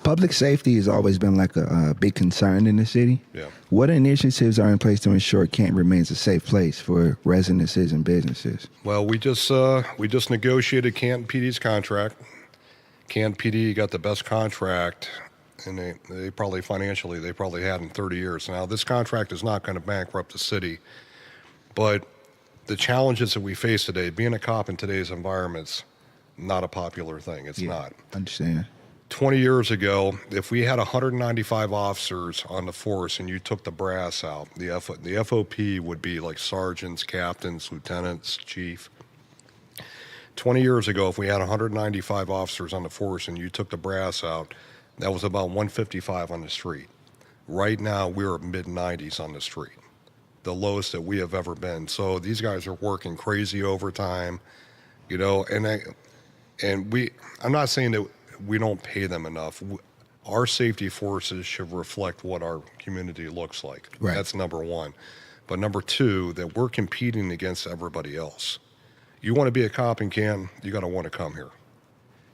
Public safety has always been like a big concern in the city. Yeah. What initiatives are in place to ensure Canton remains a safe place for residences and businesses? Well, we just negotiated Canton PD's contract. Canton PD got the best contract, and they probably financially they probably had in 30 years. Now, this contract is not going to bankrupt the city, but the challenges that we face today, being a cop in today's environment's not a popular thing. It's not. Understand. 20 years ago, if we had 195 officers on the force and you took the brass out, the FOP would be like sergeants, captains, lieutenants, chief. 20 years ago, if we had 195 officers on the force and you took the brass out, that was about 155 on the street. Right now, we're mid-90s on the street, the lowest that we have ever been. So these guys are working crazy overtime, and I'm not saying that we don't pay them enough. Our safety forces should reflect what our community looks like. Right. That's number one. But number two, that we're competing against everybody else. You want to be a cop in Canton, you got to want to come here.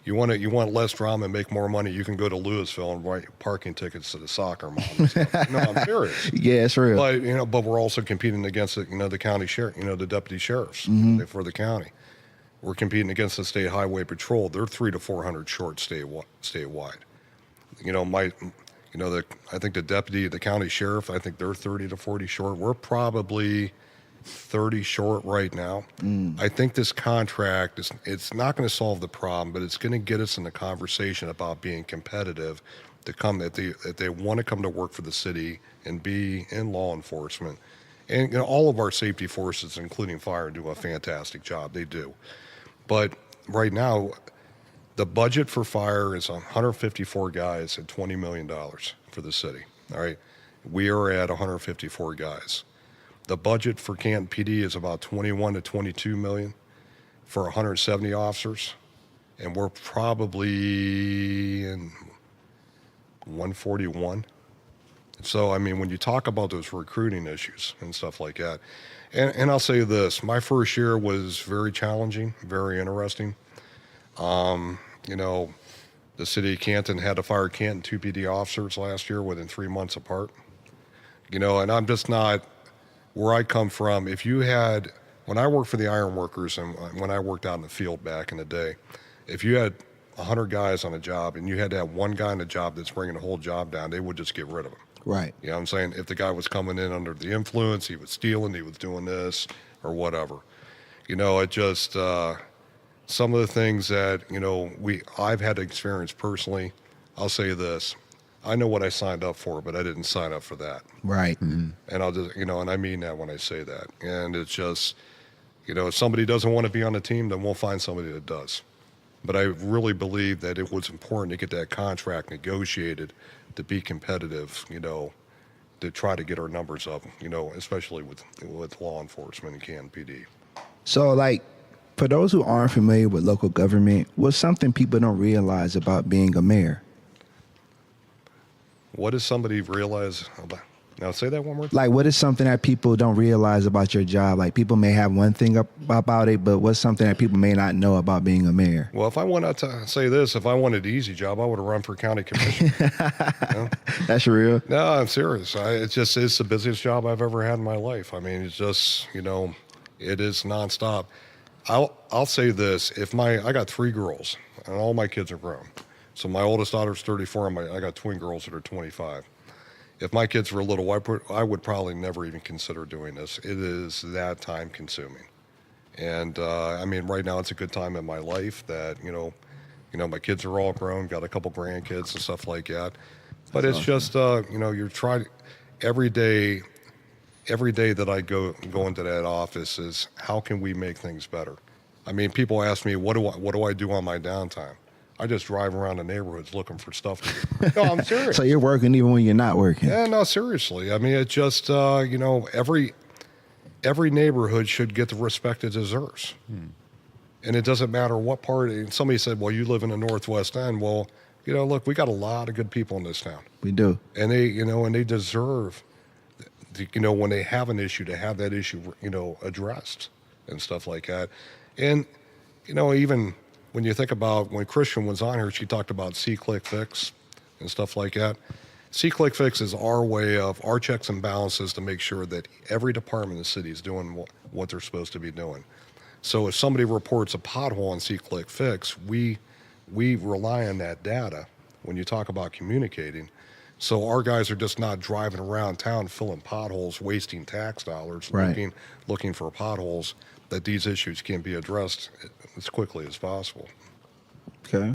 You want less drama and make more money, you can go to Louisville and write parking tickets to the soccer mom and stuff. No, I'm serious. Yeah, it's real. But we're also competing against the county sheriff, the deputy sheriffs for the county. We're competing against the state highway patrol. They're 300 to 400 short statewide. I think the county sheriff, I think they're 30 to 40 short. We're probably 30 short right now. I think this contract it's not going to solve the problem, but it's going to get us in the conversation about being competitive that they want to come to work for the city and be in law enforcement. And all of our safety forces, including fire, do a fantastic job. They do. But right now, the budget for fire is 154 guys at $20 million for the city. All right. We are at 154 guys. The budget for Canton PD is about 21 to 22 million for 170 officers. And we're probably in 141. So, when you talk about those recruiting issues and stuff like that, and I'll say this, my first year was very challenging, very interesting. The city of Canton had to fire Canton 2 PD officers last year within 3 months apart. And I'm just not, where I come from, when I worked for the iron workers and when I worked out in the field back in the day, if you had 100 guys on a job and you had to have one guy on the job that's bringing the whole job down, they would just get rid of him. Right. You know what I'm saying? If the guy was coming in under the influence, he was stealing, he was doing this or whatever. It just, some of the things that, I've had to experience personally, I'll say this. I know what I signed up for, but I didn't sign up for that. Right. Mm-hmm. And I'll just, and I mean that when I say that. And it's just, if somebody doesn't want to be on the team, then we'll find somebody that does. But I really believe that it was important to get that contract negotiated to be competitive, to try to get our numbers up, especially with law enforcement and Canton PD. So, for those who aren't familiar with local government, what's something people don't realize about being a mayor? What does somebody realize about? Now, say that one more time. What is something that people don't realize about your job? People may have one thing about it, but what's something that people may not know about being a mayor? Well, if I wanted to say this, if I wanted an easy job, I would have run for county commissioner. That's real. No, I'm serious. It's the busiest job I've ever had in my life. It's just, it is nonstop. I'll say this: I got 3 girls, and all my kids are grown. So my oldest daughter's 34, and I got twin girls that are 25. If my kids were little, I would probably never even consider doing this. It is that time consuming. And right now it's a good time in my life that, my kids are all grown, got a couple grandkids and stuff like that. But That's it's awesome. just, you're trying every day that I go into that office is how can we make things better? People ask me, what do I do on my downtime? I just drive around the neighborhoods looking for stuff to do. No, I'm serious. So you're working even when you're not working? Yeah, no, seriously. It's just, every neighborhood should get the respect it deserves. And it doesn't matter what part. Somebody said, well, you live in the Northwest End. Well, look, we got a lot of good people in this town. We do. And they deserve, when they have an issue, to have that issue, addressed and stuff like that. And, even when you think about when Christian was on here, she talked about see, click, fix. and stuff like that. See-Click Fix is our way of our checks and balances to make sure that every department in the city is doing what they're supposed to be doing. So if somebody reports a pothole on See-Click Fix, we rely on that data when you talk about communicating. So our guys are just not driving around town filling potholes, wasting tax dollars, Right. looking for potholes, that these issues can be addressed as quickly as possible. Okay.